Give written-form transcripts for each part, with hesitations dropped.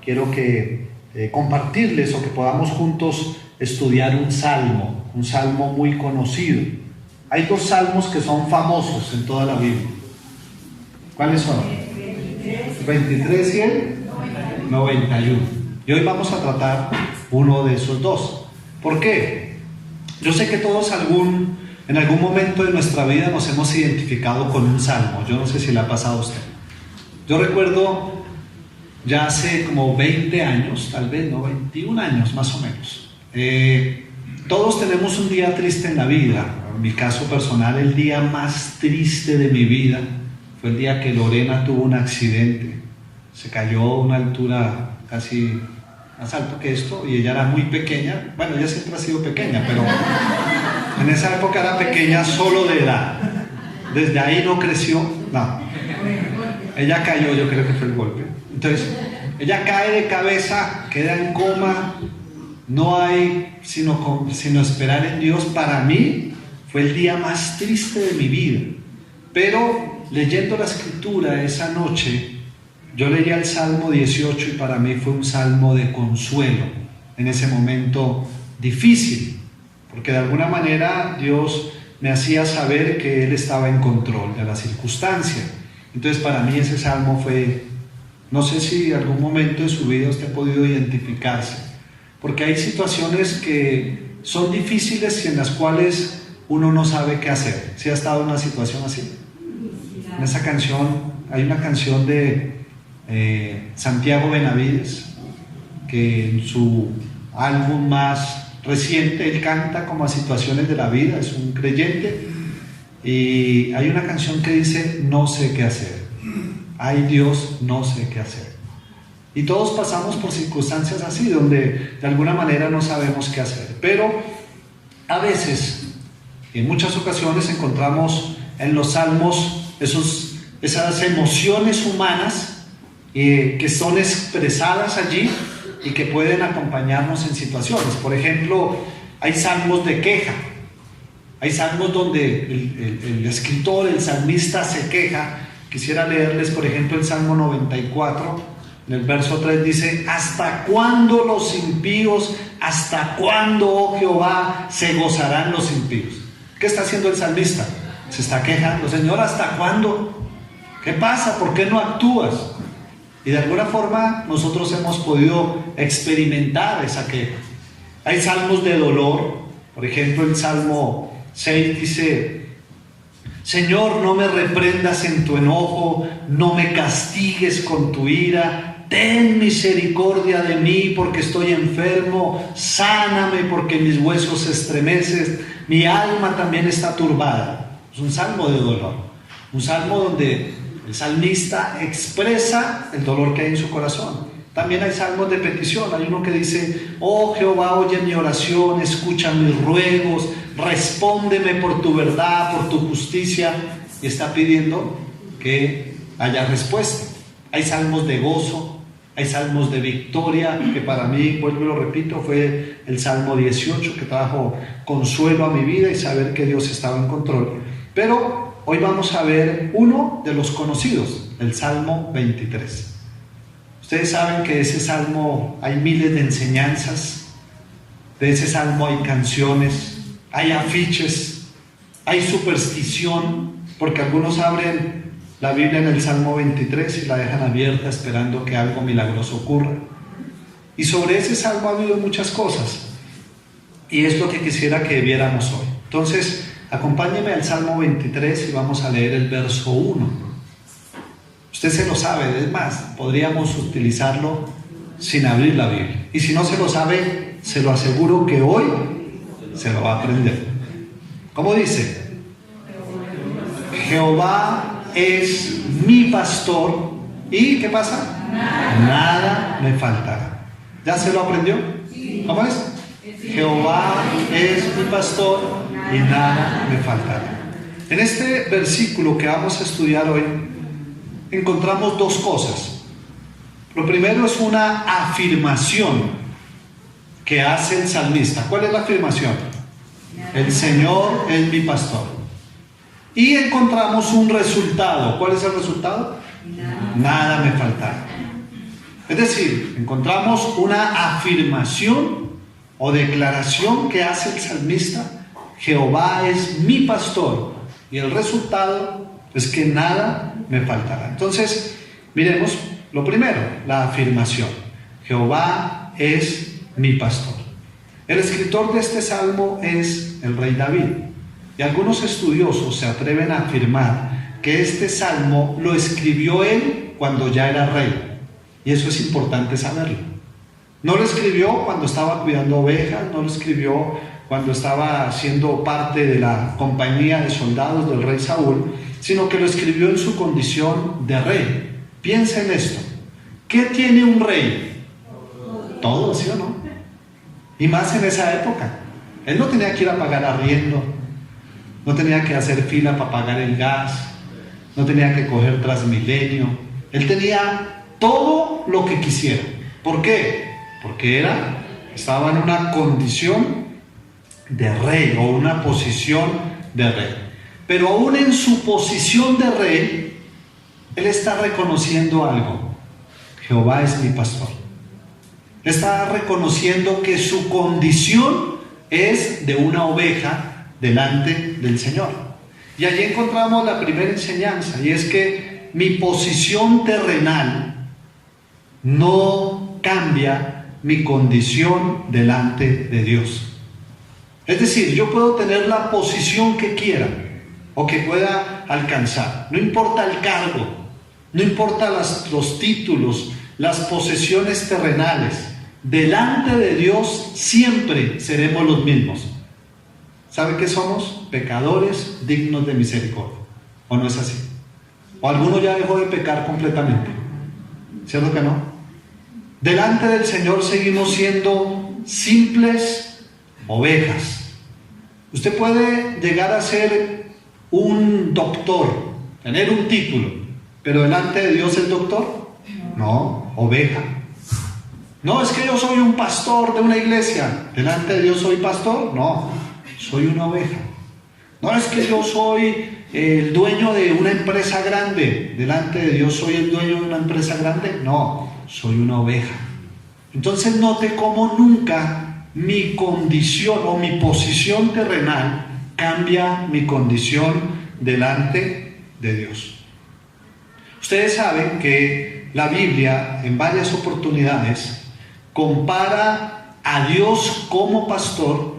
quiero compartirles o que podamos juntos estudiar un salmo muy conocido. Hay dos salmos que son famosos en toda la Biblia. ¿Cuáles son? 23 y el 91. Y hoy vamos a tratar uno de esos dos. ¿Por qué? Yo sé que todos en algún momento de nuestra vida nos hemos identificado con un salmo. Yo no sé si le ha pasado a usted. Yo recuerdo ya hace como 20 años, tal vez, no, 21 años más o menos. Todos tenemos un día triste en la vida. En mi caso personal, el día más triste de mi vida fue el día que Lorena tuvo un accidente. Se cayó a una altura casi más alto que esto y ella era muy pequeña. Bueno, ella siempre ha sido pequeña, pero en esa época era pequeña solo de edad. Desde ahí no creció, no. Ella cayó, yo creo que fue el golpe. Entonces, ella cae de cabeza, queda en coma, no hay sino esperar en Dios. Para mí fue el día más triste de mi vida. Pero leyendo la escritura esa noche, yo leía el Salmo 18 y para mí fue un salmo de consuelo en ese momento difícil, porque de alguna manera Dios me hacía saber que Él estaba en control de la circunstancia. Entonces para mí ese salmo fue, no sé si en algún momento de su vida usted ha podido identificarse, porque hay situaciones que son difíciles y en las cuales uno no sabe qué hacer. ¿Sí ha estado en una situación así? En esa canción, hay una canción de Santiago Benavides, que en su álbum más reciente él canta como a situaciones de la vida, es un creyente, y hay una canción que dice: no sé qué hacer, ay Dios, no sé qué hacer. Y todos pasamos por circunstancias así, donde de alguna manera no sabemos qué hacer, pero a veces, y en muchas ocasiones, encontramos en los salmos esas emociones humanas que son expresadas allí y que pueden acompañarnos en situaciones. Por ejemplo, hay salmos de queja, hay salmos donde el escritor, el salmista se queja. Quisiera leerles, por ejemplo, el Salmo 94, en el verso 3 dice: ¿hasta cuándo los impíos, hasta cuándo, oh Jehová, se gozarán los impíos? ¿Qué está haciendo el salmista? Se está quejando: Señor, ¿hasta cuándo? ¿Qué pasa? ¿Por qué no actúas? Y de alguna forma nosotros hemos podido experimentar esa queja. Hay salmos de dolor. Por ejemplo, el Salmo 6 dice: Señor, no me reprendas en tu enojo, no me castigues con tu ira, ten misericordia de mí porque estoy enfermo, sáname porque mis huesos se estremecen, mi alma también está turbada. Es un salmo de dolor, un salmo donde el salmista expresa el dolor que hay en su corazón. También hay salmos de petición. Hay uno que dice: oh Jehová, oye mi oración, escucha mis ruegos, respóndeme por tu verdad, por tu justicia. Y está pidiendo que haya respuesta. Hay salmos de gozo, hay salmos de victoria, que para mí, vuelvo y lo repito, fue el Salmo 18, que trajo consuelo a mi vida y saber que Dios estaba en control. Pero hoy vamos a ver uno de los conocidos, el Salmo 23. Ustedes saben que de ese salmo hay miles de enseñanzas, de ese salmo hay canciones, hay afiches, hay superstición, porque algunos abren la Biblia en el Salmo 23 y la dejan abierta esperando que algo milagroso ocurra. Y sobre ese salmo ha habido muchas cosas, y es lo que quisiera que viéramos hoy. Entonces, acompáñeme al Salmo 23 y vamos a leer el verso 1. Usted se lo sabe, es más, podríamos utilizarlo sin abrir la Biblia. Y si no se lo sabe, se lo aseguro que hoy se lo va a aprender. ¿Cómo dice? Jehová es mi pastor y ¿qué pasa? Nada me faltará. ¿Ya se lo aprendió? ¿Cómo es? Jehová es mi pastor y nada me faltará. En este versículo que vamos a estudiar hoy encontramos dos cosas. Lo primero es una afirmación que hace el salmista. ¿Cuál es la afirmación? El Señor es mi pastor. Y encontramos un resultado. ¿Cuál es el resultado? Nada me faltará. Es decir, encontramos una afirmación o declaración que hace el salmista: Jehová es mi pastor, y el resultado es que nada me faltará. Entonces, miremos lo primero, la afirmación: Jehová es mi pastor. El escritor de este salmo es el rey David, y algunos estudiosos se atreven a afirmar que este salmo lo escribió él cuando ya era rey. Y eso es importante saberlo. No lo escribió cuando estaba cuidando ovejas, no lo escribió cuando estaba siendo parte de la compañía de soldados del rey Saúl, sino que lo escribió en su condición de rey. Piensa en esto: ¿qué tiene un rey? Todo, ¿sí o no? Y más en esa época. Él no tenía que ir a pagar arriendo, no tenía que hacer fila para pagar el gas, no tenía que coger Transmilenio. Él tenía todo lo que quisiera. ¿Por qué? Porque estaba en una condición de rey, o una posición de rey. Pero aún en su posición de rey, él está reconociendo algo: Jehová es mi pastor. Está reconociendo que su condición es de una oveja delante del Señor. Y allí encontramos la primera enseñanza, y es que mi posición terrenal no cambia mi condición delante de Dios. Es decir, yo puedo tener la posición que quiera o que pueda alcanzar, no importa el cargo, no importa los títulos, las posesiones terrenales. Delante de Dios siempre seremos los mismos. ¿Sabe qué somos? Pecadores dignos de misericordia. ¿O no es así? ¿O alguno ya dejó de pecar completamente? ¿Cierto que no? Delante del Señor seguimos siendo simples ovejas. Usted puede llegar a ser un doctor, tener un título, pero delante de Dios es doctor. No, oveja. No, es que yo soy un pastor de una iglesia. ¿Delante de Dios soy pastor? No, soy una oveja. No, es que yo soy el dueño de una empresa grande. ¿Delante de Dios soy el dueño de una empresa grande? No, soy una oveja. Entonces note cómo nunca mi condición o mi posición terrenal cambia mi condición delante de Dios. Ustedes saben que la Biblia en varias oportunidades compara a Dios como pastor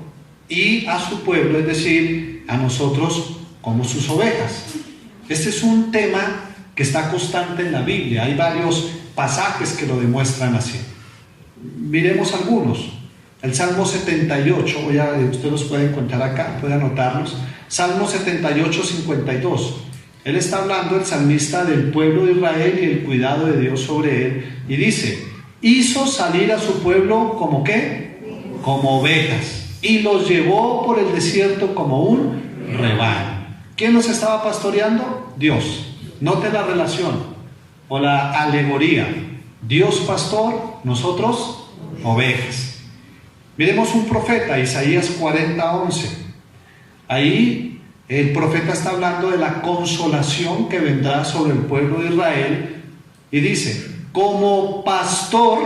y a su pueblo, es decir, a nosotros como sus ovejas. Este es un tema que está constante en la Biblia. Hay varios pasajes que lo demuestran así. Miremos algunos. El Salmo 78, usted los puede encontrar acá, puede anotarlos. Salmo 78, 52. Él está hablando, el salmista, del pueblo de Israel y el cuidado de Dios sobre él. Y dice: hizo salir a su pueblo como ¿qué? Como ovejas, y los llevó por el desierto como un rebaño. ¿Quién los estaba pastoreando? Dios. Note la relación o la alegoría: Dios pastor, nosotros ovejas. Miremos un profeta, Isaías 40:11. Ahí el profeta está hablando de la consolación que vendrá sobre el pueblo de Israel y dice: como pastor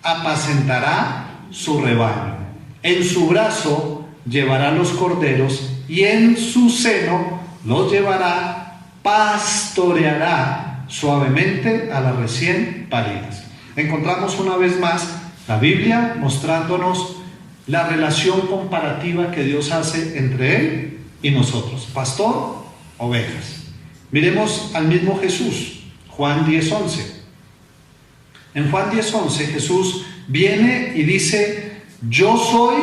apacentará su rebaño, en su brazo llevará los corderos y en su seno los llevará, pastoreará suavemente a las recién paridas. Encontramos una vez más la Biblia mostrándonos la relación comparativa que Dios hace entre Él y nosotros: pastor, ovejas. Miremos al mismo Jesús, Juan 10:11. En Juan 10:11 Jesús viene y dice: yo soy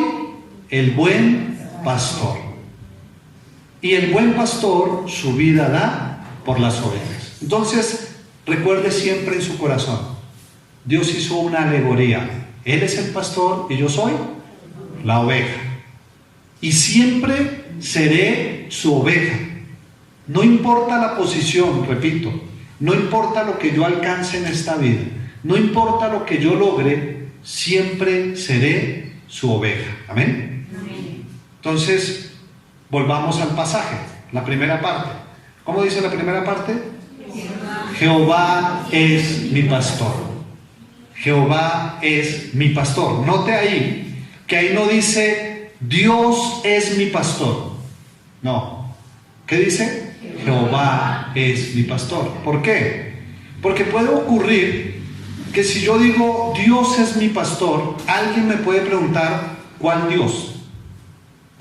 el buen pastor, y el buen pastor su vida da por las ovejas. Entonces, recuerde siempre en su corazón, Dios hizo una alegoría: Él es el pastor y yo soy la oveja, y siempre seré su oveja. No importa la posición, repito, no importa lo que yo alcance en esta vida, no importa lo que yo logre, siempre seré su oveja. ¿Amén? Amén. Entonces, volvamos al pasaje, la primera parte. ¿Cómo dice la primera parte? Jehová es mi pastor. Jehová es mi pastor. Note ahí que ahí no dice Dios es mi pastor. No. ¿Qué dice? Jehová es mi pastor. ¿Por qué? Porque puede ocurrir que si yo digo Dios es mi pastor, alguien me puede preguntar ¿cuál Dios?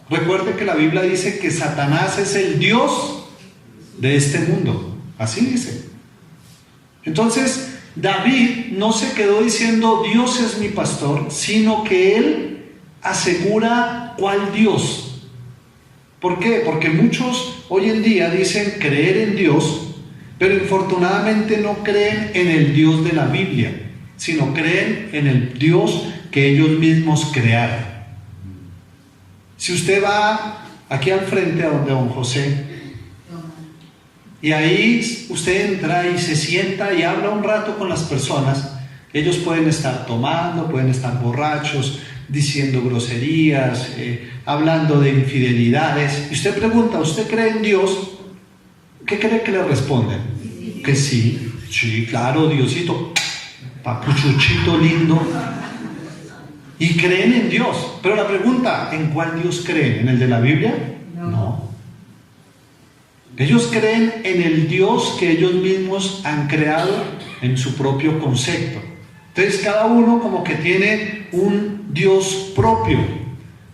Recuerde que la Biblia dice que Satanás es el Dios de este mundo. Así dice. Entonces, David no se quedó diciendo Dios es mi pastor, sino que él asegura cuál Dios. ¿Por qué? Porque muchos hoy en día dicen creer en Dios, pero infortunadamente no creen en el Dios de la Biblia, sino creen en el Dios que ellos mismos crearon. Si usted va aquí al frente a donde don José, y ahí usted entra y se sienta y habla un rato con las personas, ellos pueden estar tomando, pueden estar borrachos, diciendo groserías, hablando de infidelidades, y usted pregunta, ¿usted cree en Dios? ¿Qué cree que le responden? Que sí, sí, claro, Diosito, papuchuchito lindo. Y creen en Dios. Pero la pregunta, ¿en cuál Dios creen? ¿En el de la Biblia? No. Ellos creen en el Dios que ellos mismos han creado en su propio concepto. Entonces cada uno como que tiene un Dios propio.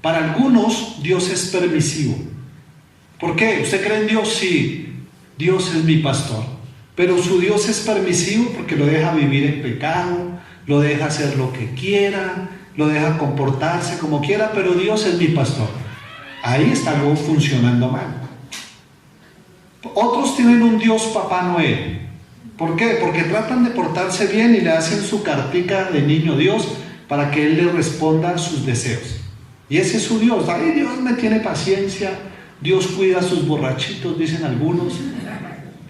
Para algunos Dios es permisivo. ¿Por qué? ¿Usted cree en Dios? Sí, Dios es mi pastor. Pero su Dios es permisivo porque lo deja vivir en pecado, lo deja hacer lo que quiera, lo deja comportarse como quiera, pero Dios es mi pastor. Ahí está algo funcionando mal. Otros tienen un Dios Papá Noel. ¿Por qué? Porque tratan de portarse bien y le hacen su cartica de niño Dios para que Él le responda sus deseos. Y ese es su Dios. Ay, Dios me tiene paciencia, Dios cuida a sus borrachitos, dicen algunos.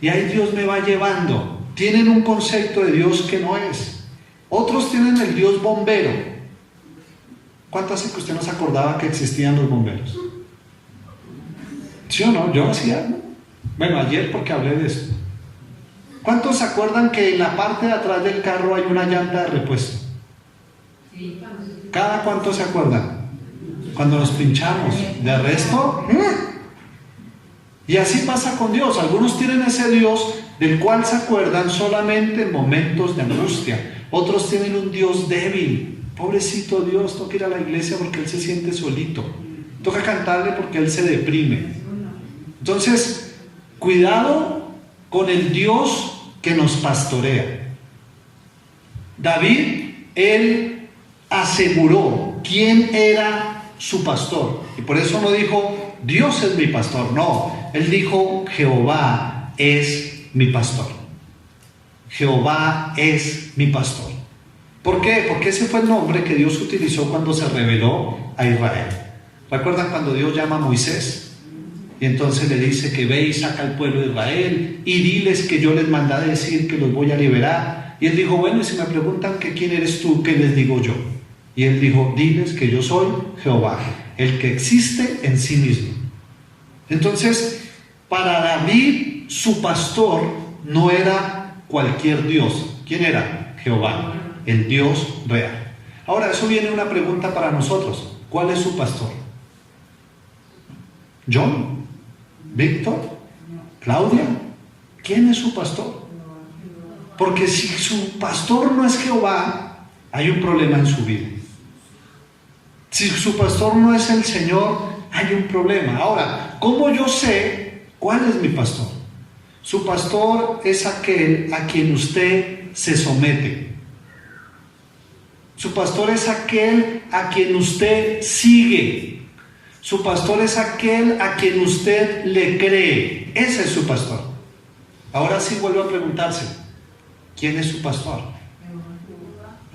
Y ahí Dios me va llevando. Tienen un concepto de Dios que no es. Otros tienen el Dios bombero. ¿Cuánto hace que usted no se acordaba que existían los bomberos? ¿Sí o no? Yo hacía, ¿no? Bueno, ayer porque hablé de eso. ¿Cuántos se acuerdan que en la parte de atrás del carro hay una llanta de repuesto? ¿Cada cuánto se acuerdan? Cuando nos pinchamos. De resto, y así pasa con Dios. Algunos tienen ese Dios del cual se acuerdan solamente en momentos de angustia. Otros tienen un Dios débil. Pobrecito Dios, toca ir a la iglesia porque Él se siente solito. Toca cantarle porque Él se deprime. Entonces, cuidado con el Dios que nos pastorea. David, él aseguró quién era su pastor. Y por eso no dijo, Dios es mi pastor. No, él dijo, Jehová es mi pastor. Jehová es mi pastor. ¿Por qué? Porque ese fue el nombre que Dios utilizó cuando se reveló a Israel. ¿Recuerdan cuando Dios llama a Moisés? Y entonces le dice que ve y saca al pueblo de Israel y diles que yo les mandé a decir que los voy a liberar. Y él dijo, bueno, y si me preguntan que quién eres tú, ¿qué les digo yo? Y él dijo, diles que yo soy Jehová, el que existe en sí mismo. Entonces, para David, su pastor no era cualquier Dios. ¿Quién era? Jehová, el Dios real. Ahora, eso viene una pregunta para nosotros. ¿Cuál es su pastor? ¿John? ¿Víctor? ¿Claudia? ¿Quién es su pastor? Porque si su pastor no es Jehová, hay un problema en su vida. Si su pastor no es el Señor, hay un problema. Ahora, ¿cómo yo sé cuál es mi pastor? Su pastor es aquel a quien usted se somete. Su pastor es aquel a quien usted sigue. Su pastor es aquel a quien usted le cree. Ese es su pastor. Ahora sí vuelvo a preguntarse, ¿quién es su pastor?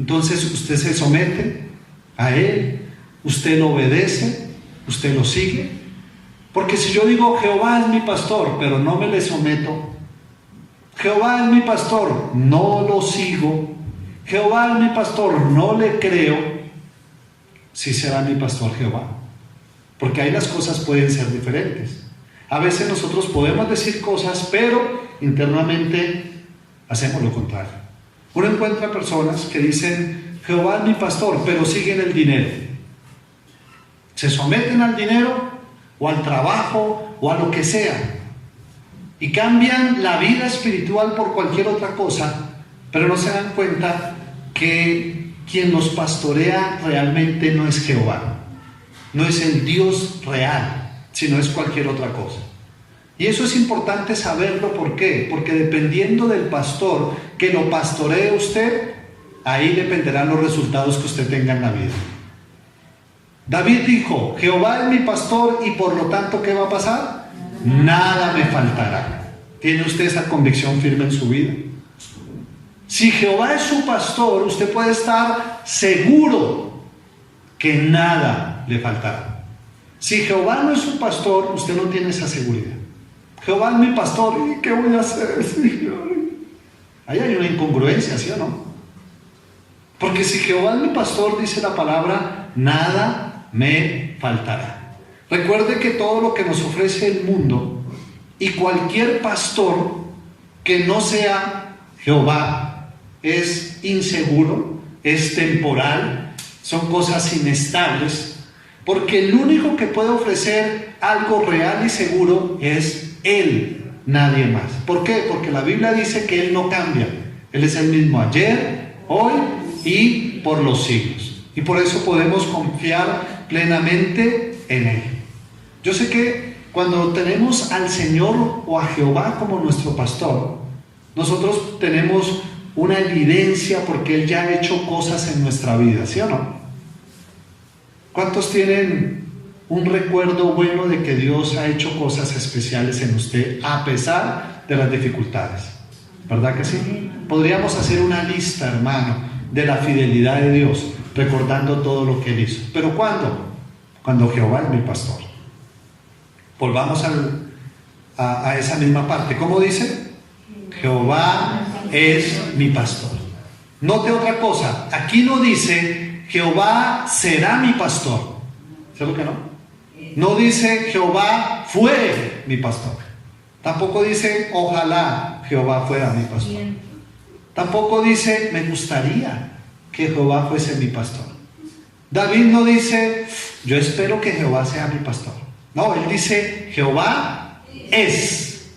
Entonces usted se somete a él, usted lo obedece, usted lo sigue. Porque si yo digo, Jehová es mi pastor, pero no me le someto, Jehová es mi pastor, no lo sigo, Jehová es mi pastor, no le creo, sí será mi pastor Jehová. Porque ahí las cosas pueden ser diferentes. A veces nosotros podemos decir cosas, pero internamente hacemos lo contrario. Uno encuentra personas que dicen, Jehová es mi pastor, pero siguen el dinero. Se someten al dinero o al trabajo o a lo que sea. Y cambian la vida espiritual por cualquier otra cosa, pero no se dan cuenta que quien los pastorea realmente no es Jehová. No es el Dios real, sino es cualquier otra cosa. Y eso es importante saberlo. ¿Por qué? Porque dependiendo del pastor que lo pastoree usted, ahí dependerán los resultados que usted tenga en la vida. David dijo, Jehová es mi pastor y por lo tanto, ¿qué va a pasar? Nada me faltará. ¿Tiene usted esa convicción firme en su vida? Si Jehová es su pastor, usted puede estar seguro que nada le faltará. Si Jehová no es su pastor, usted no tiene esa seguridad. Jehová es mi pastor, ¿y qué voy a hacer, Señor? Ahí hay una incongruencia, ¿sí o no? Porque si Jehová es mi pastor, dice la palabra, nada me faltará. Recuerde que todo lo que nos ofrece el mundo y cualquier pastor que no sea Jehová es inseguro, es temporal, son cosas inestables, porque el único que puede ofrecer algo real y seguro es Él, nadie más. ¿Por qué? Porque la Biblia dice que Él no cambia. Él es el mismo ayer, hoy y por los siglos. Y por eso podemos confiar plenamente en Él. Yo sé que cuando tenemos al Señor o a Jehová como nuestro pastor, nosotros tenemos una evidencia porque Él ya ha hecho cosas en nuestra vida, ¿sí o no? ¿Cuántos tienen un recuerdo bueno de que Dios ha hecho cosas especiales en usted a pesar de las dificultades? ¿Verdad que sí? Podríamos hacer una lista, hermano, de la fidelidad de Dios, recordando todo lo que Él hizo. ¿Pero cuándo? Cuando Jehová es mi pastor. Volvamos a esa misma parte. ¿Cómo dice? Jehová es mi pastor. Note otra cosa. Aquí no dice Jehová será mi pastor. ¿Sabes lo que no? No dice Jehová fue mi pastor. Tampoco dice ojalá Jehová fuera mi pastor. Tampoco dice me gustaría que Jehová fuese mi pastor. David no dice yo espero que Jehová sea mi pastor. No, él dice Jehová es.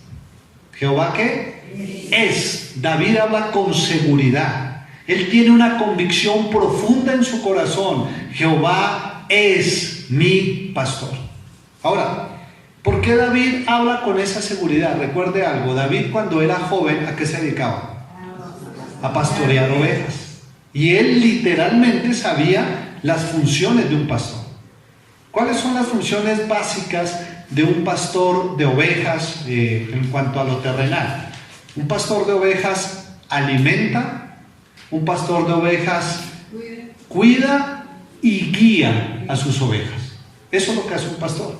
¿Jehová qué? Es. David habla con seguridad. Él tiene una convicción profunda en su corazón. Jehová es mi pastor. Ahora, ¿por qué David habla con esa seguridad? Recuerde algo, David cuando era joven, ¿a qué se dedicaba? A pastorear ovejas. Y él literalmente sabía las funciones de un pastor. ¿Cuáles son las funciones básicas de un pastor de ovejas en cuanto a lo terrenal? Un pastor de ovejas alimenta, un pastor de ovejas cuida y guía a sus ovejas. Eso es lo que hace un pastor.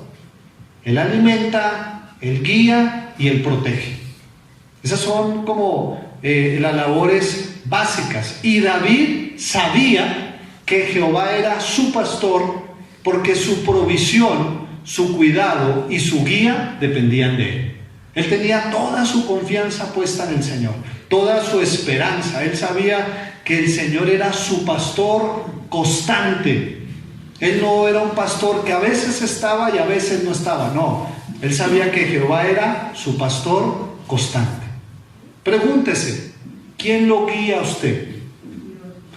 Él alimenta, él guía y él protege. Esas son como las labores básicas. Y David sabía que Jehová era su pastor porque su provisión, su cuidado y su guía dependían de él. Él tenía toda su confianza puesta en el Señor, toda su esperanza. Él sabía que el Señor era su pastor constante. Él no era un pastor que a veces estaba y a veces no estaba, no. Él sabía que Jehová era su pastor constante. Pregúntese, ¿quién lo guía a usted?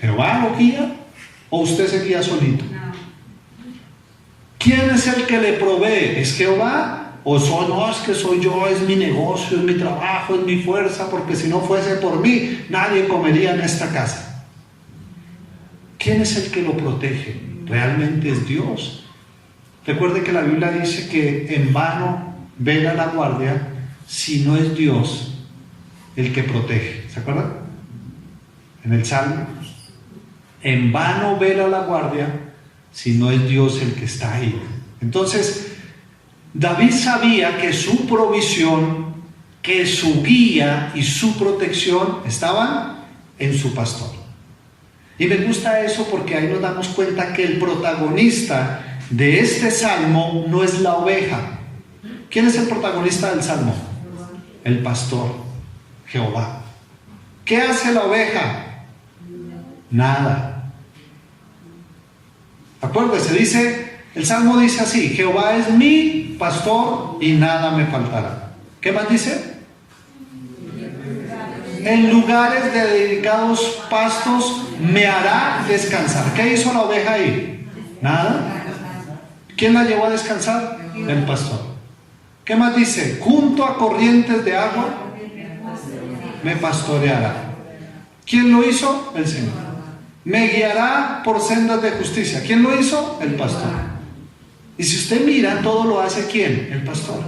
¿Jehová lo guía o usted se guía solito? ¿Quién es el que le provee? ¿Es Jehová? ¿O no, es que soy yo, es mi negocio, es mi trabajo, es mi fuerza, porque si no fuese por mí, nadie comería en esta casa? ¿Quién es el que lo protege? Realmente es Dios. Recuerde que la Biblia dice que en vano vela la guardia si no es Dios el que protege. ¿Se acuerdan? En el Salmo. En vano vela la guardia si no es Dios el que está ahí. Entonces, David sabía que su provisión, que su guía y su protección estaban en su pastor. Y me gusta eso porque ahí nos damos cuenta que el protagonista de este salmo no es la oveja. ¿Quién es el protagonista del salmo? El pastor, Jehová. ¿Qué hace la oveja? nada. Acuérdese, dice, el Salmo dice así: Jehová es mi pastor y nada me faltará. ¿Qué más dice? En lugares de dedicados pastos me hará descansar. ¿Qué hizo la oveja ahí? Nada. ¿Quién la llevó a descansar? El pastor. ¿Qué más dice? Junto a corrientes de agua me pastoreará. ¿Quién lo hizo? El Señor. Me guiará por sendas de justicia. ¿Quién lo hizo? El pastor. Y si usted mira, todo lo hace ¿quién? El pastor.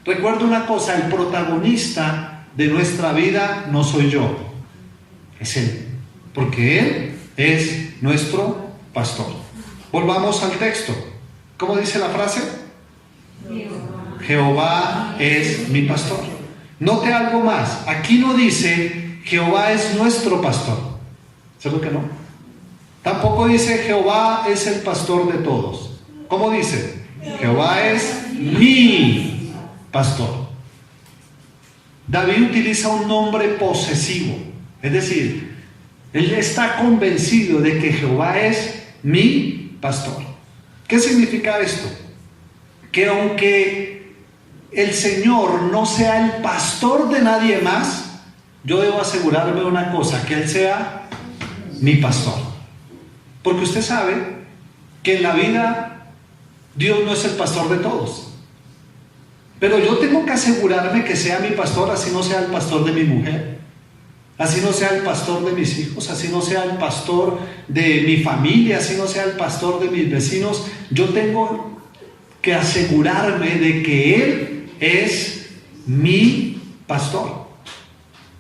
Recuerda una cosa: el protagonista de nuestra vida no soy yo, es Él, porque Él es nuestro pastor. Volvamos al texto. ¿Cómo dice la frase? Jehová es mi pastor. Note algo más. Aquí no dice Jehová es nuestro pastor. ¿Sabe que no? Tampoco dice Jehová es el pastor de todos. ¿Cómo dice? Jehová es mi pastor. David utiliza un nombre posesivo. Es decir, él está convencido de que Jehová es mi pastor. ¿Qué significa esto? Que aunque el Señor no sea el pastor de nadie más, yo debo asegurarme de una cosa: que Él sea mi pastor. Porque usted sabe que en la vida Dios no es el pastor de todos. Pero yo tengo que asegurarme que sea mi pastor, así no sea el pastor de mi mujer, así no sea el pastor de mis hijos, así no sea el pastor de mi familia, así no sea el pastor de mis vecinos. Yo tengo que asegurarme de que Él es mi pastor.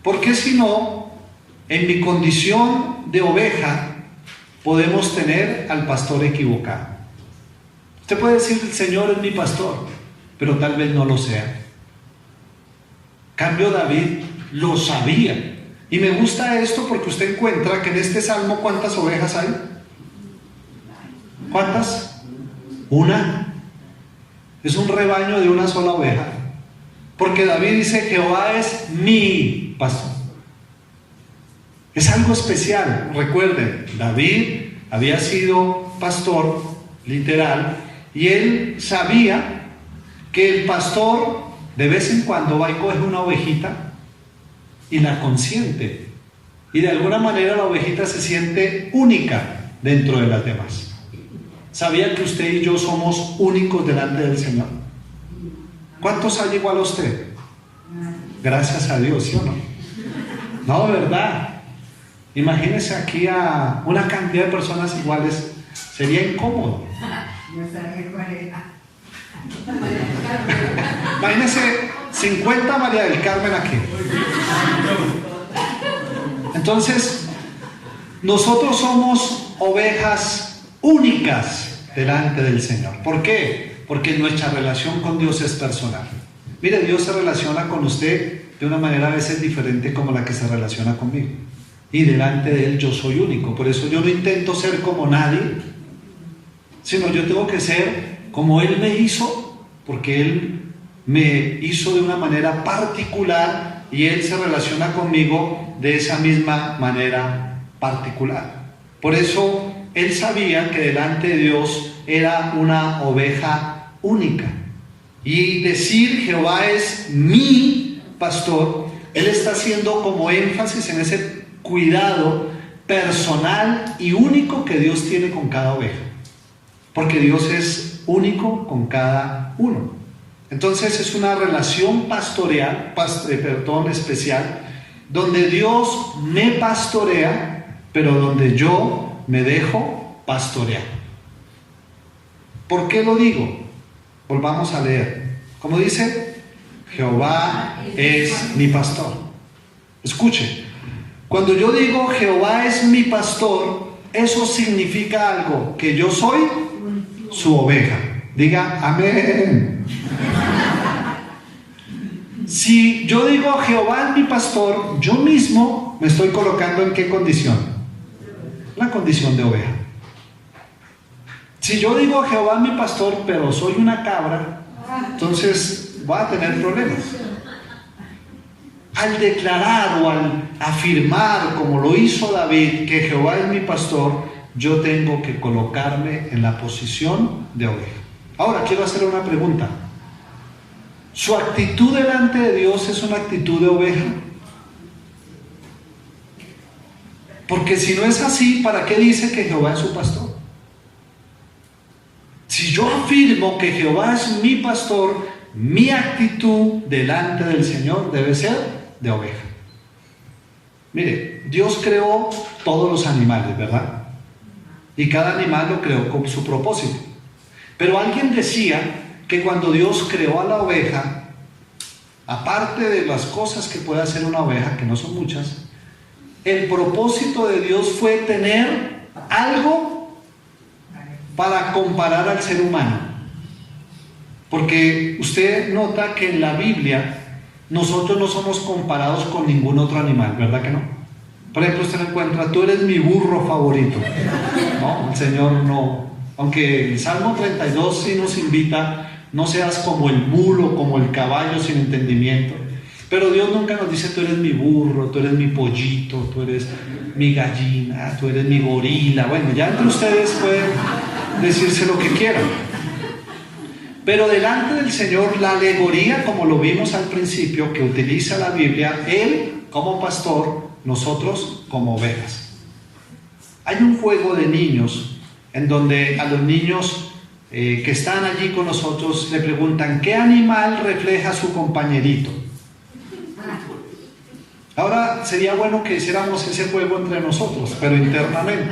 Porque si no, en mi condición de oveja, podemos tener al pastor equivocado. Usted puede decir: el Señor es mi pastor, pero tal vez no lo sea. Cambio, David lo sabía. Y me gusta esto porque usted encuentra que en este salmo, ¿cuántas ovejas hay? ¿Cuántas? Una. Es un rebaño de una sola oveja. Porque David dice: Jehová es mi pastor. Es algo especial. Recuerden, David había sido pastor, literal, y él sabía que el pastor de vez en cuando va y coge una ovejita y la consiente, y de alguna manera la ovejita se siente única dentro de las demás. ¿Sabía que usted y yo somos únicos delante del Señor? ¿Cuántos hay igual a usted? Gracias a Dios, ¿sí o no? No, ¿verdad? Imagínese aquí a una cantidad de personas iguales, sería incómodo. Imagínese 50 María del Carmen aquí. Entonces, nosotros somos ovejas únicas delante del Señor. ¿Por qué? Porque nuestra relación con Dios es personal. Mire, Dios se relaciona con usted de una manera a veces diferente como la que se relaciona conmigo. Y delante de Él yo soy único. Por eso yo no intento ser como nadie, sino yo tengo que ser como Él me hizo, porque Él me hizo de una manera particular y Él se relaciona conmigo de esa misma manera particular. Por eso Él sabía que delante de Dios era una oveja única. Y decir Jehová es mi pastor, Él está haciendo como énfasis en ese cuidado personal y único que Dios tiene con cada oveja. Porque Dios es único con cada uno. Entonces es una relación especial, donde Dios me pastorea, pero donde yo me dejo pastorear. ¿Por qué lo digo? Volvamos a leer. ¿Cómo dice? Jehová es mi pastor. Escuche, cuando yo digo Jehová es mi pastor, eso significa algo, que yo soy su oveja. Diga amén. Si yo digo Jehová es mi pastor, yo mismo me estoy colocando ¿en qué condición? La condición de oveja. Si yo digo Jehová es mi pastor, pero soy una cabra, entonces voy a tener problemas. al declarar o al afirmar, como lo hizo David, que Jehová es mi pastor, yo tengo que colocarme en la posición de oveja. Ahora quiero hacer una pregunta. ¿Su actitud delante de Dios es una actitud de oveja? Porque si no es así, ¿para qué dice que Jehová es su pastor? Si yo afirmo que Jehová es mi pastor, mi actitud delante del Señor debe ser de oveja. Mire, Dios creó todos los animales, ¿verdad? Y cada animal lo creó con su propósito. Pero alguien decía que cuando Dios creó a la oveja, aparte de las cosas que puede hacer una oveja, que no son muchas, el propósito de Dios fue tener algo para comparar al ser humano. Porque usted nota que en la Biblia nosotros no somos comparados con ningún otro animal, ¿verdad que no? Por ejemplo, usted encuentra, tú eres mi burro favorito. No, el Señor no. Aunque el Salmo 32 sí nos invita, no seas como el mulo, como el caballo sin entendimiento. Pero Dios nunca nos dice, tú eres mi burro, tú eres mi pollito, tú eres mi gallina, tú eres mi gorila. Bueno, ya entre ustedes pueden decirse lo que quieran. Pero delante del Señor, la alegoría, como lo vimos al principio, que utiliza la Biblia, Él como pastor, nosotros como ovejas. Hay un juego de niños en donde a los niños que están allí con nosotros le preguntan, ¿qué animal refleja a su compañerito? Ahora sería bueno que hiciéramos ese juego entre nosotros, pero internamente.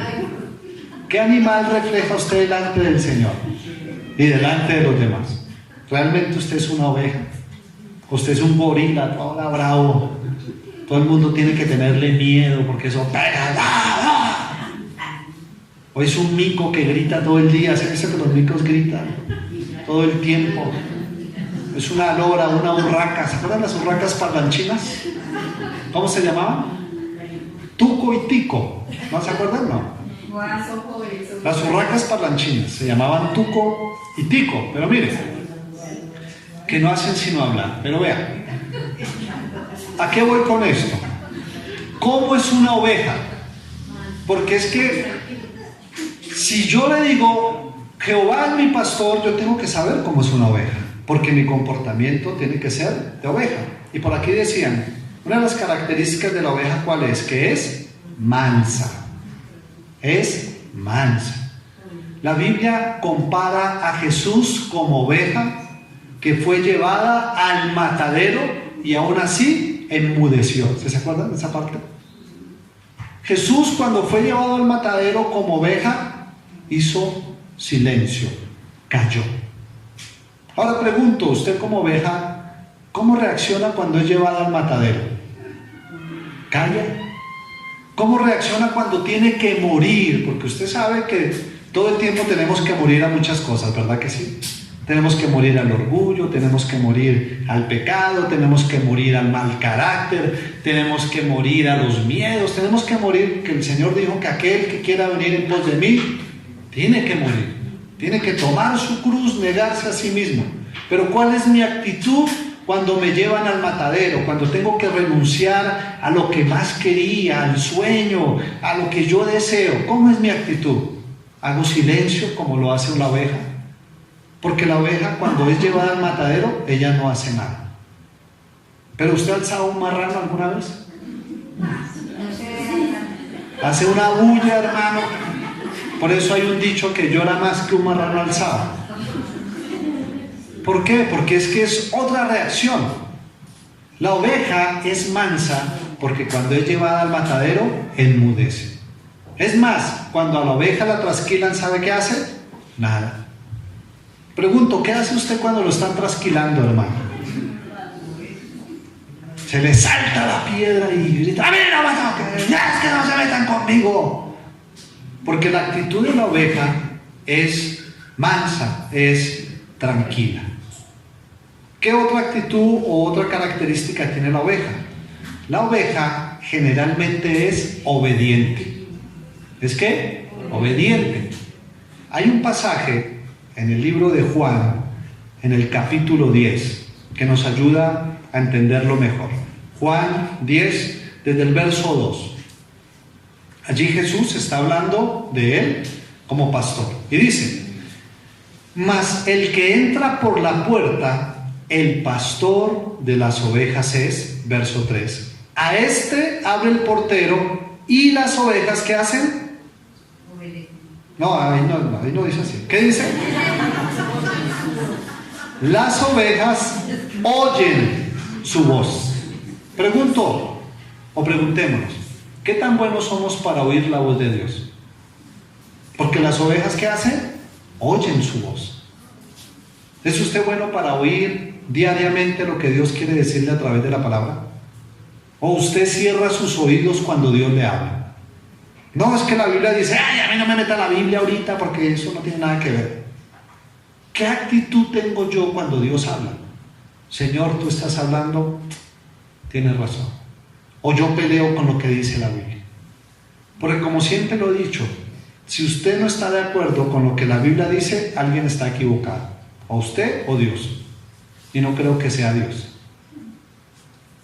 ¿Qué animal refleja usted delante del Señor y delante de los demás? ¿Realmente usted es una oveja? ¿Usted es un gorila, todo bravo? Todo el mundo tiene que tenerle miedo porque eso pega. ¿O es un mico que grita todo el día? ¿Se dice que los micos gritan todo el tiempo? Es una lora, una urraca. ¿Se acuerdan las urracas parlanchinas? ¿Cómo se llamaban? Tuco y Tico. ¿No se acuerdan? No. Las urracas parlanchinas se llamaban Tuco y Tico. Pero mire, que no hacen sino hablar. Pero vean, ¿a qué voy con esto? ¿Cómo es una oveja? Porque es que si yo le digo Jehová es mi pastor, yo tengo que saber cómo es una oveja, porque mi comportamiento tiene que ser de oveja. Y por aquí decían, una de las características de la oveja, ¿cuál es? Que es mansa. Es mansa. La Biblia compara a Jesús como oveja que fue llevada al matadero y aún así enmudeció. ¿Se acuerdan de esa parte? Jesús, cuando fue llevado al matadero como oveja, hizo silencio, calló. Ahora pregunto, usted como oveja, ¿cómo reacciona cuando es llevada al matadero? ¿Calla? ¿Cómo reacciona cuando tiene que morir? Porque usted sabe que todo el tiempo tenemos que morir a muchas cosas, ¿verdad que sí? Tenemos que morir al orgullo, tenemos que morir al pecado, tenemos que morir al mal carácter, tenemos que morir a los miedos, tenemos que morir, que el Señor dijo que aquel que quiera venir en pos de mí, tiene que morir, tiene que tomar su cruz, negarse a sí mismo. Pero ¿cuál es mi actitud cuando me llevan al matadero? Cuando tengo que renunciar a lo que más quería, al sueño, a lo que yo deseo. ¿Cómo es mi actitud? ¿Hago silencio como lo hace una oveja? Porque la oveja, cuando es llevada al matadero, ella no hace nada. ¿Pero usted ha alzado un marrano alguna vez? Hace una bulla, hermano. Por eso hay un dicho que llora más que un marrano alzado. ¿Por qué? Porque es que es otra reacción. La oveja es mansa porque cuando es llevada al matadero, enmudece. Es más, cuando a la oveja la trasquilan, ¿sabe qué hace? Nada. Pregunto, ¿qué hace usted cuando lo están trasquilando, hermano? Se le salta la piedra y grita, ¡a mí no me toquen! ¡Ya es que no se metan conmigo! Porque la actitud de la oveja es mansa, es tranquila. ¿Qué otra actitud o otra característica tiene la oveja? La oveja generalmente es obediente. ¿Es qué? Obediente. Hay un pasaje en el libro de Juan, en el capítulo 10, que nos ayuda a entenderlo mejor. Juan 10, desde el verso 2. Allí Jesús está hablando de él como pastor. Y dice: mas el que entra por la puerta, el pastor de las ovejas es, verso 3. A este abre el portero, y las ovejas, ¿qué hacen? No, ahí no dice así. ¿Qué dice? Las ovejas oyen su voz. Pregunto, o preguntémonos, ¿qué tan buenos somos para oír la voz de Dios? Porque las ovejas, ¿qué hacen? Oyen su voz. ¿Es usted bueno para oír diariamente lo que Dios quiere decirle a través de la palabra? ¿O usted cierra sus oídos cuando Dios le habla? No, es que la Biblia dice: ay, a mí no me meta la Biblia ahorita porque eso no tiene nada que ver. ¿Qué actitud tengo yo cuando Dios habla? Señor, tú estás hablando, tienes razón. O yo peleo con lo que dice la Biblia. Porque como siempre lo he dicho, si usted no está de acuerdo con lo que la Biblia dice, alguien está equivocado. O usted o Dios. Y no creo que sea Dios.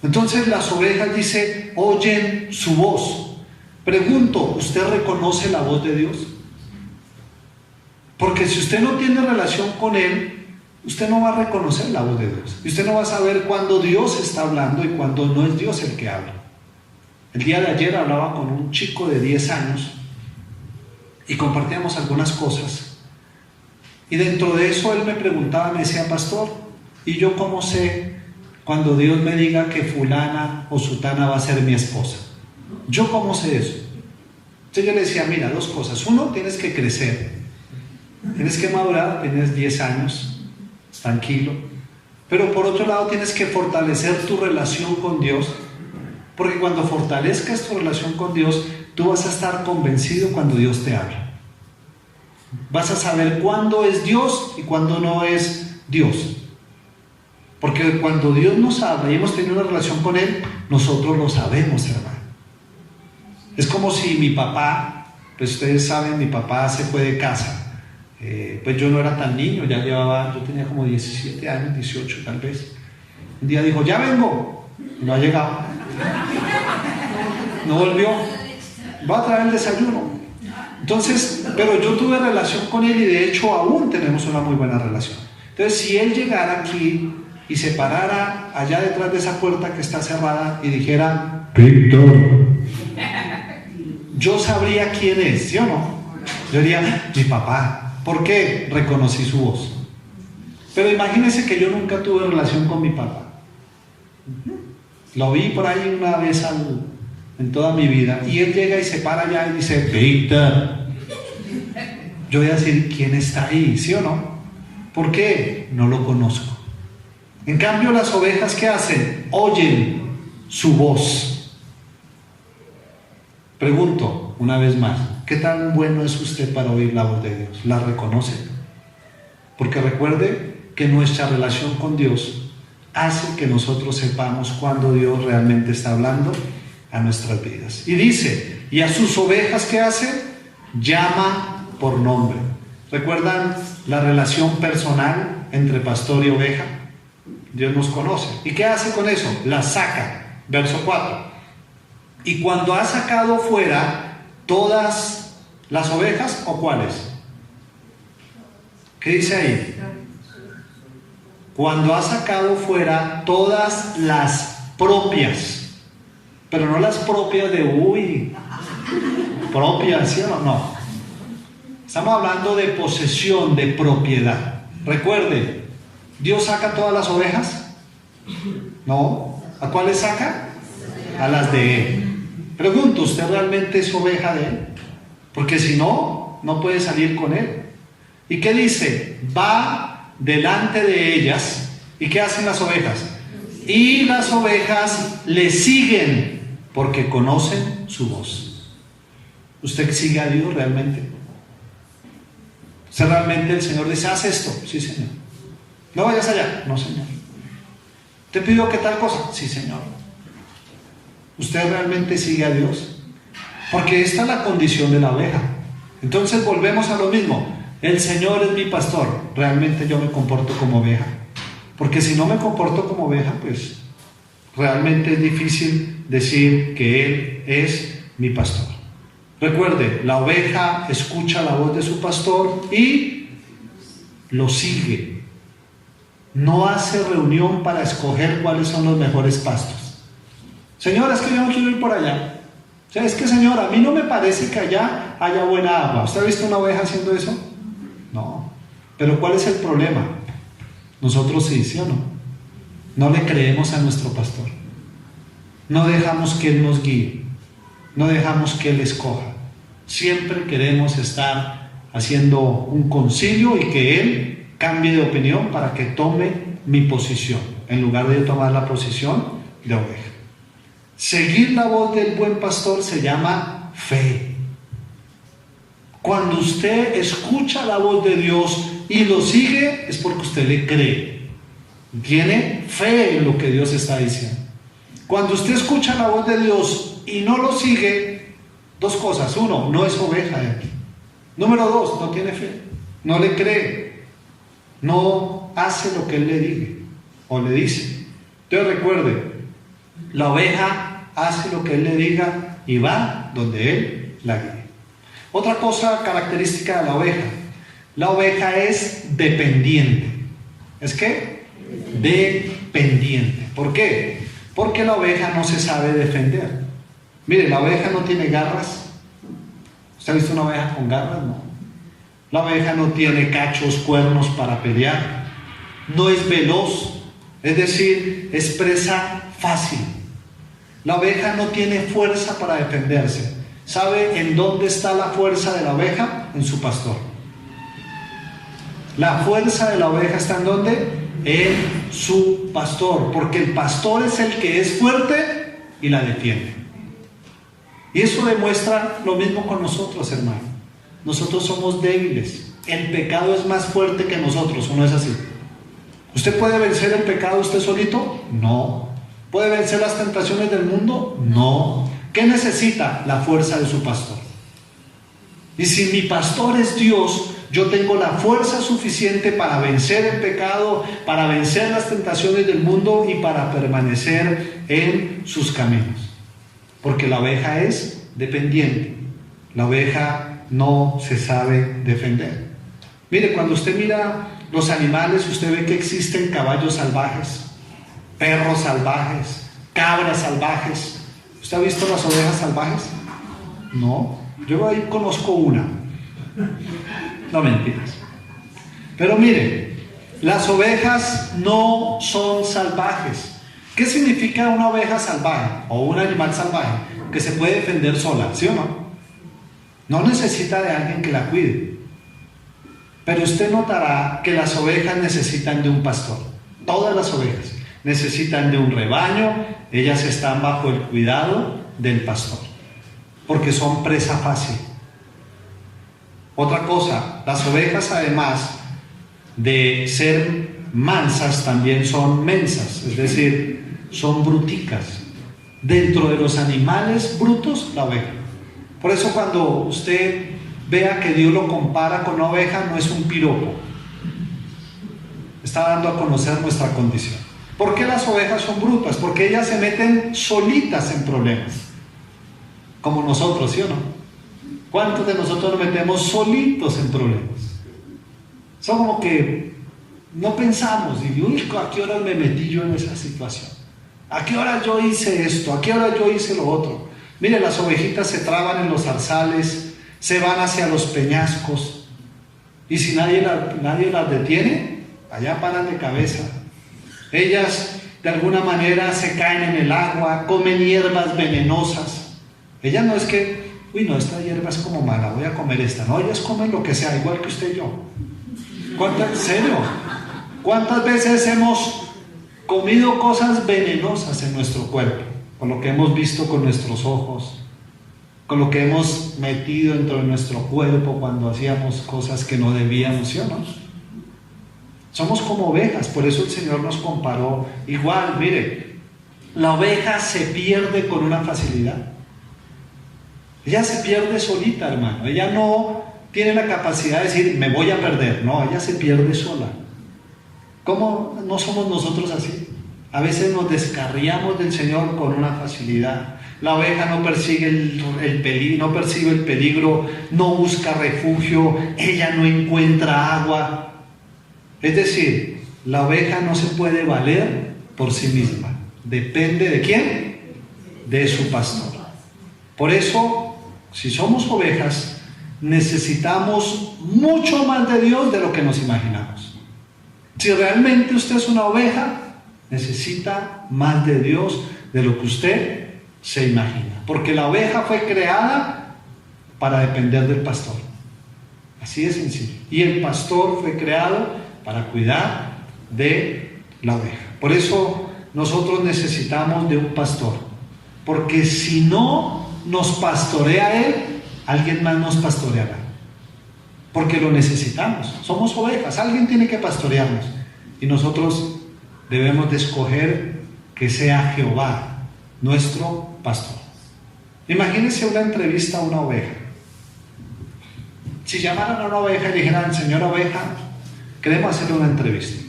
Entonces las ovejas, dice, oyen su voz. Pregunto, ¿usted reconoce la voz de Dios? Porque si usted no tiene relación con Él, usted no va a reconocer la voz de Dios. Y usted no va a saber cuándo Dios está hablando y cuándo no es Dios el que habla. El día de ayer hablaba con un chico de 10 años y compartíamos algunas cosas. Y dentro de eso él me preguntaba, me decía: pastor, ¿y yo cómo sé cuando Dios me diga que fulana o sutana va a ser mi esposa? ¿Yo cómo sé eso? Entonces yo le decía: mira, dos cosas. Uno, tienes que crecer. Tienes que madurar, tienes 10 años, tranquilo. Pero por otro lado tienes que fortalecer tu relación con Dios. Porque cuando fortalezcas tu relación con Dios, tú vas a estar convencido cuando Dios te habla. Vas a saber cuándo es Dios y cuándo no es Dios. Porque cuando Dios nos habla y hemos tenido una relación con Él, nosotros lo sabemos, hermano. Es como si mi papá, pues ustedes saben, mi papá se fue de casa. Pues yo no era tan niño, yo tenía como 17 años, 18 tal vez. Un día dijo: ya vengo. Y no ha llegado. No volvió. Va a traer el desayuno. Entonces, pero yo tuve relación con él y de hecho aún tenemos una muy buena relación. Entonces, si él llegara aquí y se parara allá detrás de esa puerta que está cerrada y dijera: Víctor, yo sabría quién es, ¿sí o no? Yo diría: mi papá. ¿Por qué? Reconocí su voz. Pero imagínense que yo nunca tuve relación con mi papá. Lo vi por ahí una vez en toda mi vida, y él llega y se para allá y dice: Víctor. Yo voy a decir: ¿quién está ahí? ¿Sí o no? ¿Por qué? No lo conozco. En cambio, las ovejas, ¿qué hacen? Oyen su voz. Pregunto una vez más: ¿qué tan bueno es usted para oír la voz de Dios? ¿La reconoce? Porque recuerde que nuestra relación con Dios hace que nosotros sepamos cuando Dios realmente está hablando a nuestras vidas. Y dice: y a sus ovejas, ¿qué hace? Llama por nombre. ¿Recuerdan la relación personal entre pastor y oveja? Dios nos conoce. ¿Y qué hace con eso? Las saca. Verso 4. Y cuando ha sacado fuera todas las ovejas, ¿o cuáles? ¿Qué dice ahí? Cuando ha sacado fuera todas las propias, pero no las propias de propias, ¿sí o no? No. Estamos hablando de posesión, de propiedad. Recuerde, ¿Dios saca todas las ovejas? No. ¿A cuáles saca? A las de Él. Pregunto, ¿usted realmente es oveja de Él? Porque si no, no puede salir con Él. ¿Y qué dice? Va delante de ellas. ¿Y qué hacen las ovejas? Y las ovejas le siguen porque conocen su voz. ¿Usted sigue a Dios realmente? O sea, realmente el Señor dice: haz esto. Sí, Señor. No vayas allá. No, Señor. ¿Te pido que tal cosa? Sí, Señor. ¿Usted realmente sigue a Dios? Porque esta es la condición de la oveja. Entonces volvemos a lo mismo. El Señor es mi pastor. ¿Realmente yo me comporto como oveja? Porque si no me comporto como oveja, pues Realmente es difícil decir que Él es mi pastor. Recuerde, la oveja escucha la voz de su pastor y lo sigue. No hace reunión para escoger cuáles son los mejores pastos. Señor, es que yo no quiero ir por allá. O sea, es que, Señor, a mí no me parece que allá haya buena agua. ¿Usted ha visto una oveja haciendo eso? No. Pero ¿cuál es el problema? Nosotros sí, ¿sí o no? No le creemos a nuestro pastor. No dejamos que Él nos guíe. No dejamos que Él escoja. Siempre queremos estar haciendo un concilio y que Él cambie de opinión para que tome mi posición, en lugar de tomar la posición de oveja. Seguir la voz del buen pastor se llama fe. Cuando usted escucha la voz de Dios y lo sigue, es porque usted le cree. Tiene fe en lo que Dios está diciendo. Cuando usted escucha la voz de Dios y no lo sigue, dos cosas. Uno, no es oveja de aquí. Número dos, no tiene fe. No le cree. No hace lo que Él le diga o le dice. Entonces recuerde, la oveja hace lo que Él le diga y va donde Él la guíe. Otra cosa característica de la oveja. La oveja es dependiente. ¿Es qué? Dependiente. ¿Por qué? Porque la oveja no se sabe defender. Mire, la oveja no tiene garras. ¿Usted ha visto una oveja con garras? No. La oveja no tiene cachos, cuernos para pelear. No es veloz. Es decir, es presa fácil. La oveja no tiene fuerza para defenderse. ¿Sabe en dónde está la fuerza de la oveja? En su pastor. La fuerza de la oveja está ¿en dónde? En su pastor. Porque el pastor es el que es fuerte y la defiende. Y eso demuestra lo mismo con nosotros, hermano. Nosotros somos débiles. El pecado es más fuerte que nosotros, ¿o no es así? ¿Usted puede vencer el pecado usted solito? No. ¿Puede vencer las tentaciones del mundo? No. ¿Qué necesita? La fuerza de su pastor. Y si mi pastor es Dios, yo tengo la fuerza suficiente para vencer el pecado, para vencer las tentaciones del mundo y para permanecer en sus caminos. Porque la oveja es dependiente. La oveja no se sabe defender. Mire, cuando usted mira los animales, usted ve que existen caballos salvajes, perros salvajes, cabras salvajes. ¿Usted ha visto las ovejas salvajes? No. Yo ahí conozco una. No, mentiras. Pero mire, las ovejas no son salvajes. ¿Qué significa una oveja salvaje o un animal salvaje? Que se puede defender sola, ¿sí o no? No necesita de alguien que la cuide. Pero usted notará que las ovejas necesitan de un pastor. Todas las ovejas necesitan de un rebaño. Ellas están bajo el cuidado del pastor, porque son presa fácil. Otra cosa, las ovejas, además de ser mansas, también son mensas, es decir, son bruticas. Dentro de los animales brutos, la oveja. Por eso cuando usted vea que Dios lo compara con una oveja, no es un piropo. Está dando a conocer nuestra condición. ¿Por qué las ovejas son brutas? Porque ellas se meten solitas en problemas. Como nosotros, ¿sí o no? ¿Cuántos de nosotros nos metemos solitos en problemas? Son como que no pensamos, y uy, ¿a qué hora me metí yo en esa situación? ¿A qué hora yo hice esto? ¿A qué hora yo hice lo otro? Mire, las ovejitas se traban en los zarzales, se van hacia los peñascos, y si nadie las detiene, allá paran de cabeza. Ellas de alguna manera se caen en el agua, comen hierbas venenosas. Ellas no es que, uy, no, esta hierba es como mala, voy a comer esta. No, ellas comen lo que sea, igual que usted y yo. ¿En serio? ¿Cuántas veces hemos comido cosas venenosas en nuestro cuerpo? Con lo que hemos visto con nuestros ojos, con lo que hemos metido dentro de nuestro cuerpo cuando hacíamos cosas que no debíamos, ¿sí o no? Somos como ovejas, por eso el Señor nos comparó. Igual, mire, la oveja se pierde con una facilidad. Ella se pierde solita, hermano. Ella no tiene la capacidad de decir, me voy a perder. No, ella se pierde sola. ¿Cómo no somos nosotros así? A veces nos descarriamos del Señor con una facilidad. La oveja no persigue el peligro, no percibe el peligro, no busca refugio, ella no encuentra agua. Es decir, la oveja no se puede valer por sí misma. Depende ¿de quién? De su pastor. Por eso, si somos ovejas, necesitamos mucho más de Dios de lo que nos imaginamos. Si realmente usted es una oveja, necesita más de Dios de lo que usted se imagina. Porque la oveja fue creada para depender del pastor. Así de sencillo. Y el pastor fue creado para cuidar de la oveja. Por eso nosotros necesitamos de un pastor. Porque si no nos pastorea Él, alguien más nos pastoreará. Porque lo necesitamos. Somos ovejas, alguien tiene que pastorearnos. Y nosotros debemos de escoger que sea Jehová, nuestro pastor. Imagínense una entrevista a una oveja. Si llamaran a una oveja y dijeran: señora oveja, queremos hacerle una entrevista.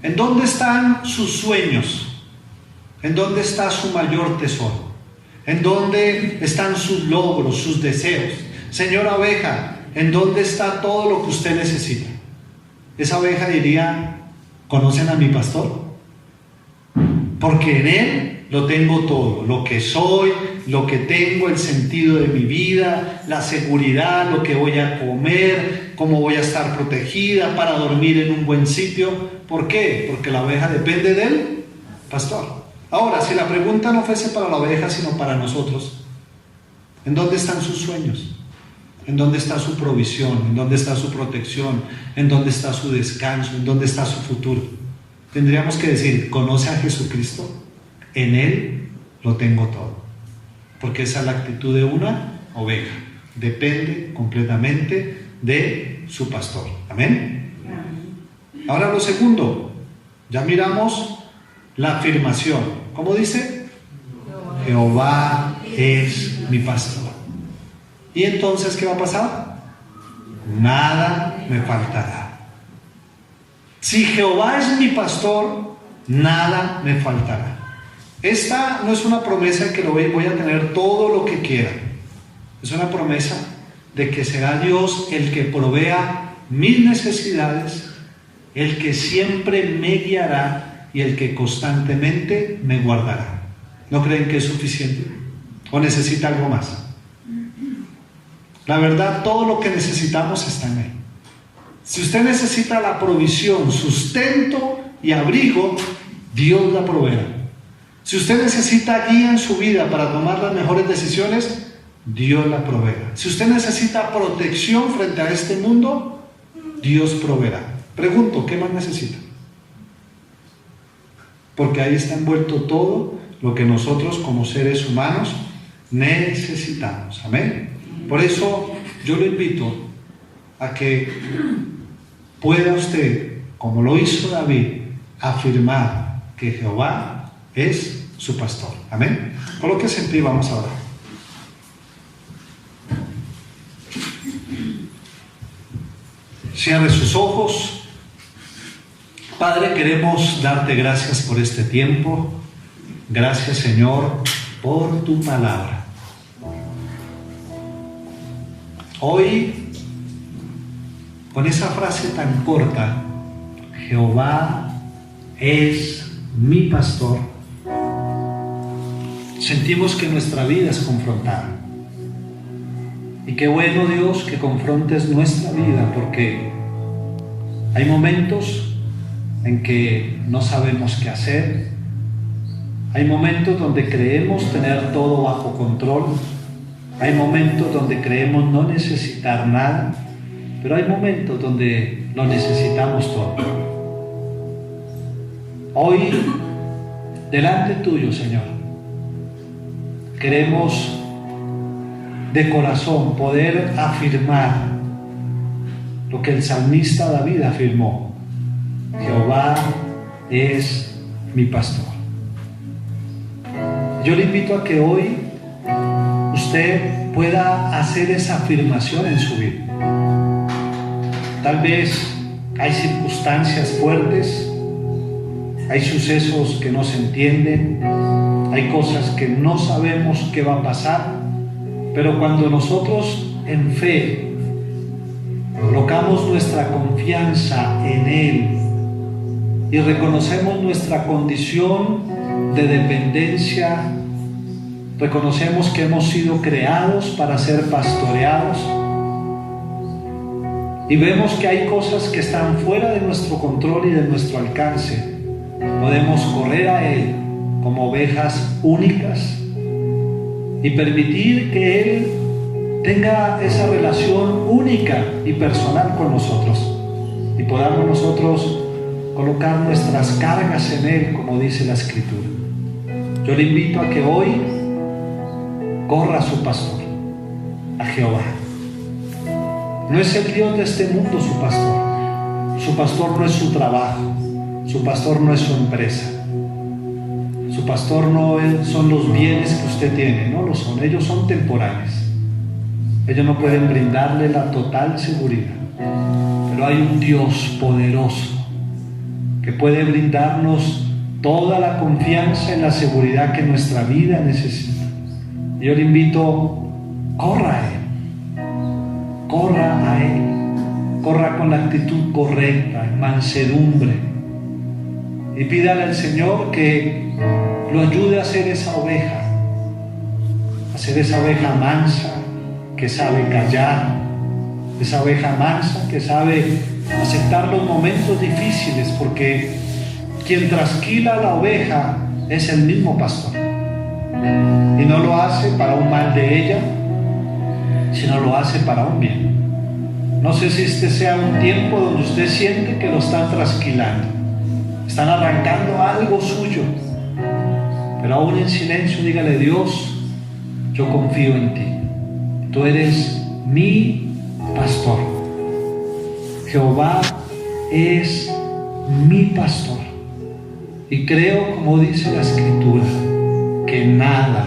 ¿En dónde están sus sueños? ¿En dónde está su mayor tesoro? ¿En dónde están sus logros, sus deseos? Señora oveja, ¿en dónde está todo lo que usted necesita? Esa oveja diría: ¿conocen a mi pastor? Porque en Él lo tengo todo, lo que soy, lo que tengo, el sentido de mi vida, la seguridad, lo que voy a comer, cómo voy a estar protegida, para dormir en un buen sitio. ¿Por qué? Porque la oveja depende del pastor. Ahora, si la pregunta no fuese para la oveja, sino para nosotros, ¿en dónde están sus sueños? ¿En dónde está su provisión? ¿En dónde está su protección? ¿En dónde está su descanso? ¿En dónde está su futuro? Tendríamos que decir: ¿conoce a Jesucristo? En Él lo tengo todo. Porque esa es la actitud de una oveja. Depende completamente de su pastor. ¿Amén? Ahora lo segundo. Ya miramos la afirmación. ¿Cómo dice? Jehová es mi pastor. ¿Y entonces qué va a pasar? Nada me faltará. Si Jehová es mi pastor, nada me faltará. Esta no es una promesa de que voy a tener todo lo que quiera. Es una promesa de que será Dios el que provea mis necesidades, el que siempre me guiará y el que constantemente me guardará. ¿No creen que es suficiente? ¿O necesita algo más? La verdad, todo lo que necesitamos está en Él. Si usted necesita la provisión, sustento y abrigo, Dios la proveerá. Si usted necesita guía en su vida para tomar las mejores decisiones, Dios la proveerá. Si usted necesita protección frente a este mundo, Dios proveerá. Pregunto, ¿qué más necesita? Porque ahí está envuelto todo lo que nosotros como seres humanos necesitamos. Amén. Por eso yo lo invito a que pueda usted, como lo hizo David, afirmar que Jehová es su pastor. Amén. Colóquese en pie y vamos a orar. Cierre sus ojos. Padre, queremos darte gracias por este tiempo. Gracias, Señor, por tu palabra. Hoy, con esa frase tan corta, Jehová es mi pastor, sentimos que nuestra vida es confrontada. Y qué bueno, Dios, que confrontes nuestra vida, porque hay momentos en que no sabemos qué hacer, hay momentos donde creemos tener todo bajo control, hay momentos donde creemos no necesitar nada, pero hay momentos donde lo necesitamos todo. Hoy, delante tuyo, Señor, queremos de corazón poder afirmar lo que el salmista David afirmó: Jehová es mi pastor. Yo le invito a que hoy usted pueda hacer esa afirmación en su vida. Tal vez hay circunstancias fuertes, Hay sucesos que no se entienden, hay cosas que no sabemos qué va a pasar, pero cuando nosotros en fe colocamos nuestra confianza en Él y reconocemos nuestra condición de dependencia, reconocemos que hemos sido creados para ser pastoreados y vemos que hay cosas que están fuera de nuestro control y de nuestro alcance, podemos correr a Él como ovejas únicas y permitir que Él tenga esa relación única y personal con nosotros y podamos nosotros colocar nuestras cargas en Él, como dice la Escritura. Yo le invito a que hoy corra a su pastor, a Jehová. No es el Dios de este mundo su pastor. Su pastor no es su trabajo, su pastor no es su empresa, su pastor no son los bienes que usted tiene, no lo son, ellos son temporales. Ellos no pueden brindarle la total seguridad, pero hay un Dios poderoso que puede brindarnos toda la confianza y la seguridad que nuestra vida necesita. Yo le invito, corra a Él, corra a Él, corra con la actitud correcta, en mansedumbre, y pídale al Señor que lo ayude a ser esa oveja mansa, que sabe callar, esa oveja mansa que sabe aceptar los momentos difíciles, porque quien trasquila a la oveja es el mismo pastor, y no lo hace para un mal de ella, sino lo hace para un bien. No sé si este sea un tiempo donde usted siente que lo están trasquilando, están arrancando algo suyo, pero aún en silencio dígale: Dios, yo confío en ti, tú eres mi pastor. Jehová es mi pastor, y creo, como dice la Escritura, que nada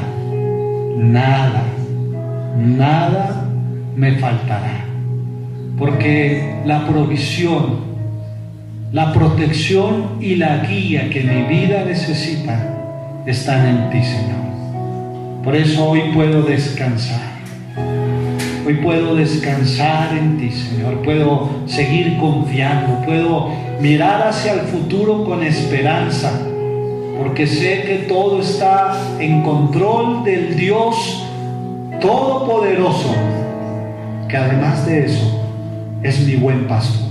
me faltará, porque la provisión, la protección y la guía que mi vida necesita están en ti, Señor. Por eso hoy puedo descansar. Hoy puedo descansar en ti, Señor. Puedo seguir confiando. Puedo mirar hacia el futuro con esperanza, porque sé que todo está en control del Dios Todopoderoso, que además de eso es mi buen pastor.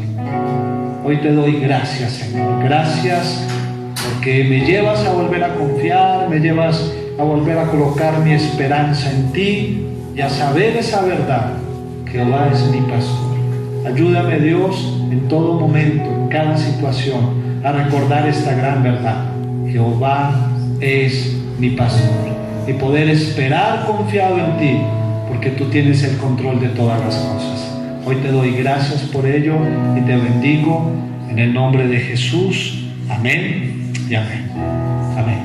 Hoy te doy gracias, Señor. Gracias porque me llevas a volver a confiar, me llevas a volver a colocar mi esperanza en ti y a saber esa verdad: Jehová es mi pastor. Ayúdame, Dios, en todo momento, en cada situación, a recordar esta gran verdad: Jehová es mi pastor, y poder esperar confiado en ti, porque tú tienes el control de todas las cosas. Hoy te doy gracias por ello y te bendigo en el nombre de Jesús. Amén y amén. Amén.